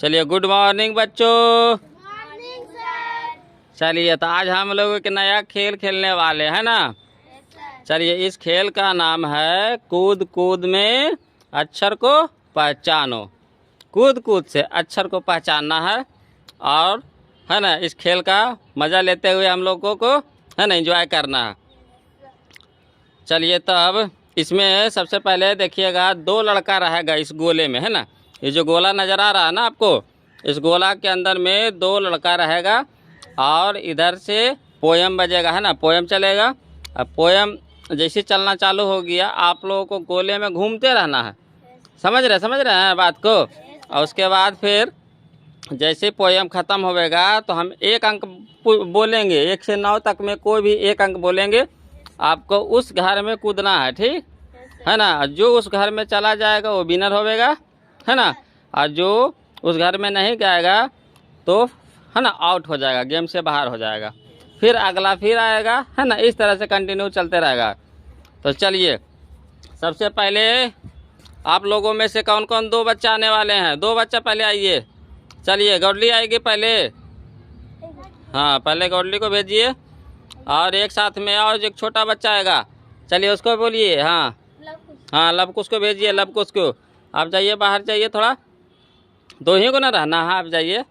चलिए good morning बच्चों। Morning sir. चलिए तो आज हम लोग एक नया खेल खेलने वाले हैं ना। चलिए इस खेल का नाम है कूद कूद में अक्षर को पहचानो। कूद कूद से अक्षर को पहचानना है और है ना इस खेल का मज़ा लेते हुए हम लोगों को है ना एंजॉय करना है। चलिए तो अब इसमें सबसे पहले देखिएगा दो लड़का रहेगा इस गोले में है ना। ये जो गोला नज़र आ रहा है ना आपको, इस गोला के अंदर में दो लड़का रहेगा और इधर से पोयम बजेगा है ना, पोयम चलेगा। अब पोयम जैसे चलना चालू हो गया आप लोगों को गोले में घूमते रहना है। समझ रहे हैं बात को। और उसके बाद फिर जैसे पोयम ख़त्म होगा तो हम एक अंक बोलेंगे, 1 से 9 तक में कोई भी एक अंक बोलेंगे। आपको उस घर में कूदना है, ठीक है ना। जो उस घर में चला जाएगा वो विनर होवेगा है ना, और जो उस घर में नहीं जाएगा तो है ना आउट हो जाएगा, गेम से बाहर हो जाएगा। फिर अगला फिर आएगा है ना, इस तरह से कंटिन्यू चलते रहेगा। तो चलिए सबसे पहले आप लोगों में से कौन कौन दो बच्चे आने वाले हैं? दो बच्चा पहले आइए। चलिए गौडली आएगी पहले, हाँ पहले गौडली को भेजिए। और एक साथ में और एक छोटा बच्चा आएगा, चलिए उसको बोलिए। हाँ लवकुश को भेजिए। लवकुश को आप जाइए, बाहर जाइए थोड़ा, दो ही को ना रहना है, आप जाइए।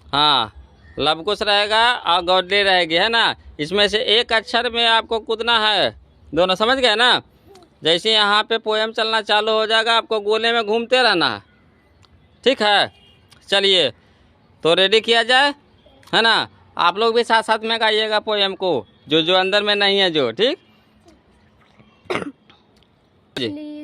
हाँ लवकुश रहेगा और गौडली रहेगी है ना। इसमें से एक अक्षर में आपको कूदना है, दोनों समझ गए ना। जैसे यहाँ पे पोयम चलना चालू हो जाएगा आपको गोले में घूमते रहना है, ठीक है। चलिए तो रेडी किया जाए है ना। आप लोग भी साथ साथ में गाइएगा पोयम को, जो अंदर में नहीं है जो, ठीक।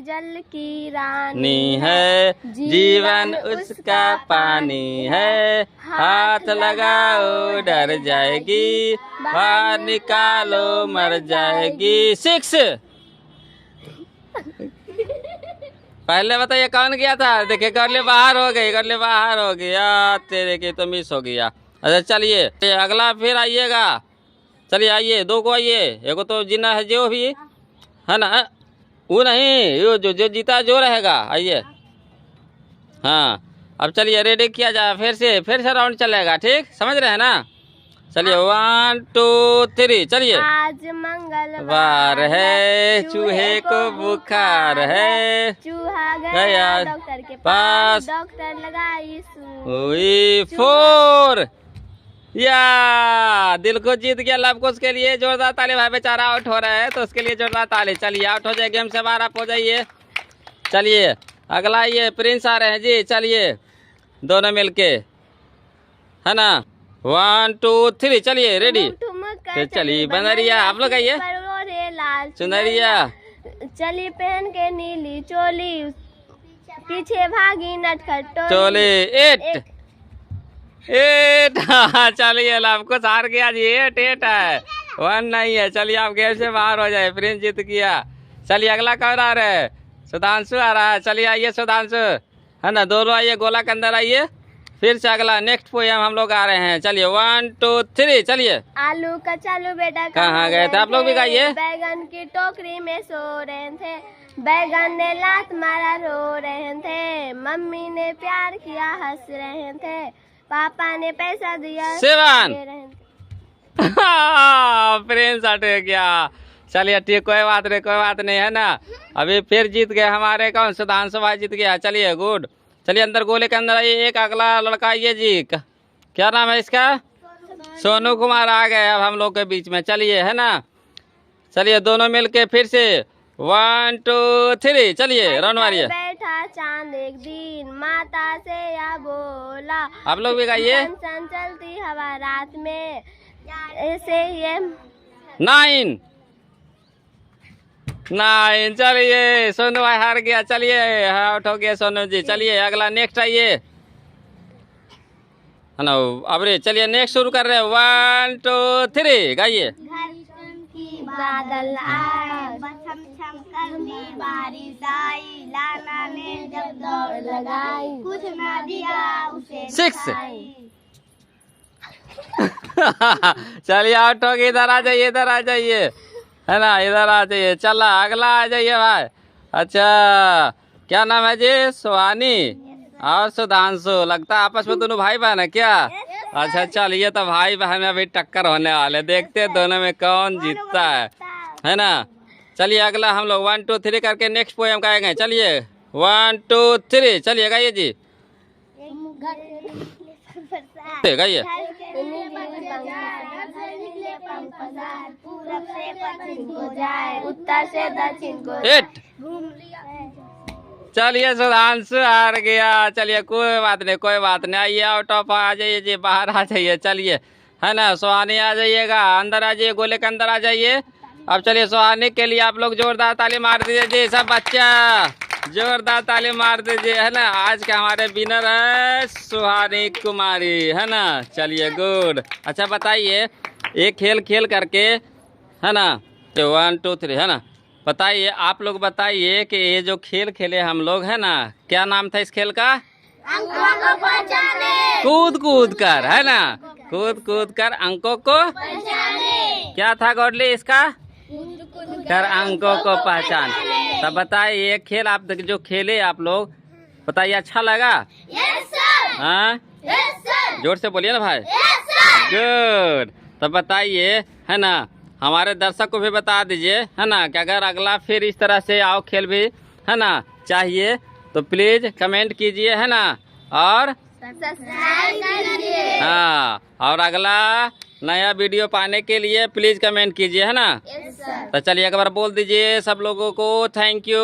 जल की रानी नी है जीवन उसका पानी है, हाथ लगाओ डर जाएगी, बाहर निकालो मर जाएगी। 6 पहले बताइए कौन गया था? देखिए गौडली बाहर हो गई, गौडली बाहर हो गया, तेरे की तो मिस हो गया। अच्छा चलिए अगला फिर आइएगा। चलिए आइए, दो को आइए, एक तो जीना है जो भी है ना, वो नहीं, यो जो जीता जो रहेगा, आइए। हाँ अब चलिए रेडी किया जाए, फिर से राउंड चलेगा, ठीक समझ रहे हैं ना। चलिए 1 2 3 चलिए। आज मंगलवार है, चूहे को बुखार है, चूहा गया गया डॉक्टर के पास, डॉक्टर लगाई हुई 4 या दिल को जीत गया लवकुश के लिए जोरदार ताली। भाई बेचारा आउट हो रहा है तो उसके लिए जोरदार ताली। चलिए आउट हो जाए, गेम से बाहर आप हो जाइए। चलिए अगला ये प्रिंस आ रहे हैं जी, चलिए दोनों मिलके है ना। 1 2 3 चलिए रेडी। चलिए बनरिया, आप लोग आइए। लाल चुनरिया चली पहन के नीली चोली, पीछे भागी नटखट चोली। 8 चलिए लवकुश हार गया जी, 8 है, 1 नहीं है। चलिए आप गेम से बाहर हो जाए, प्रिंस जीत गया। चलिए अगला कौन आ रहा है? सुधांशु आ रहा है, चलिए आइए सुधांशु है ना, दोनों आइए गोला के अंदर आइए। फिर से अगला नेक्स्ट पोयम हम लोग आ रहे हैं। चलिए 1 2 3 चलिए। आलू का चालू बेटा कहाँ गए थे? आप लोग भी गाइए। बैगन की टोकरी में सो रहे थे, बैगन ने लात मारा रो रहे थे, मम्मी ने प्यार किया हंस रहे थे, पापा ने पैसा दिया 7 प्रिंस हट गया। चलिए ठीक, कोई बात नहीं है ना। अभी फिर जीत गए हमारे कौन? सुधांशु भाई जीत गया। चलिए गुड। चलिए अंदर गोले के अंदर आइए। एक अगला लड़का आइए जी, क्या नाम है इसका? सोनू कुमार आ गए अब हम लोग के बीच में। चलिए है ना, चलिए दोनों मिलके फिर से 1 2 3 चलिए राउंड मारिए। बैठा चांद एक दिन माता से या बोला, आप लोग भी गाइए। सन चलती हवा रात में ऐसे ये 9 चलिए सोनू भाई हार गया। चलिए आउट हो गया सोनू जी। चलिए अगला नेक्स्ट आइए है ना। अब रे चलिए नेक्स्ट शुरू कर रहे हैं। 1 2 3 गाइए। बादल आया, छम छम करनी बारिश आई, लाला ने जब दौड़ लगाई, कुछ ना दिया उसे 6 चलिए आउट हो गए। इधर आ जाइए है ना, इधर आ जाइए। चला अगला आ जाइए भाई। अच्छा क्या नाम है जी? सुहानी और सुधांशु, लगता है आपस में दोनों भाई बहन है क्या? अच्छा चलिए, तो भाई बहन में अभी टक्कर होने वाले, देखते हैं दोनों में कौन जीतता है ना। चलिए अगला हम लोग 1 2 3 करके नेक्स्ट पोएम गाएंगे। चलिए 1 2 3, चलिए गाइए जी, गाइए। उत्तर से दक्षिण को एट। चलिए सुधांशु हार गया। चलिए कोई बात नहीं, कोई बात नहीं, आइए आउट ऑफ आ जाइए जी, बाहर आ जाइए। चलिए है ना, सुहानी आ जाइएगा, अंदर आ जाइए, गोले के अंदर आ जाइए। अब चलिए सुहानी के लिए आप लोग जोरदार ताली मार दीजिए जी, सब बच्चा जोरदार ताली मार दीजिए, है ना। आज के हमारे विनर है सुहानी कुमारी, है ना। चलिए गुड। अच्छा बताइए, एक खेल खेल करके, है ना, 1 2 3, है ना, बताइए आप लोग, बताइए कि ये जो खेल खेले हम लोग, है ना, क्या नाम था इस खेल का? अंकों को पहचाने। कूद कूद कर, है ना, कूद कूद कर अंकों को पहचाने। क्या था गॉडली इसका? कर अंकों को पहचान। तब बताइए ये खेल आप जो खेले आप लोग, बताइए अच्छा लगा? Yes sir. हाँ यस सर। जोर से बोलिए ना भाई। Yes sir. गुड। तो बताइए, है ना, हमारे दर्शक को भी बता दीजिए, है ना, कि अगर अगला फिर इस तरह से आओ खेल भी, है ना, चाहिए तो प्लीज कमेंट कीजिए, है ना, और सब्सक्राइब कीजिए। हाँ, और अगला नया वीडियो पाने के लिए प्लीज कमेंट कीजिए, है ना। Yes sir. तो चलिए एक बार बोल दीजिए सब लोगों को थैंक यू।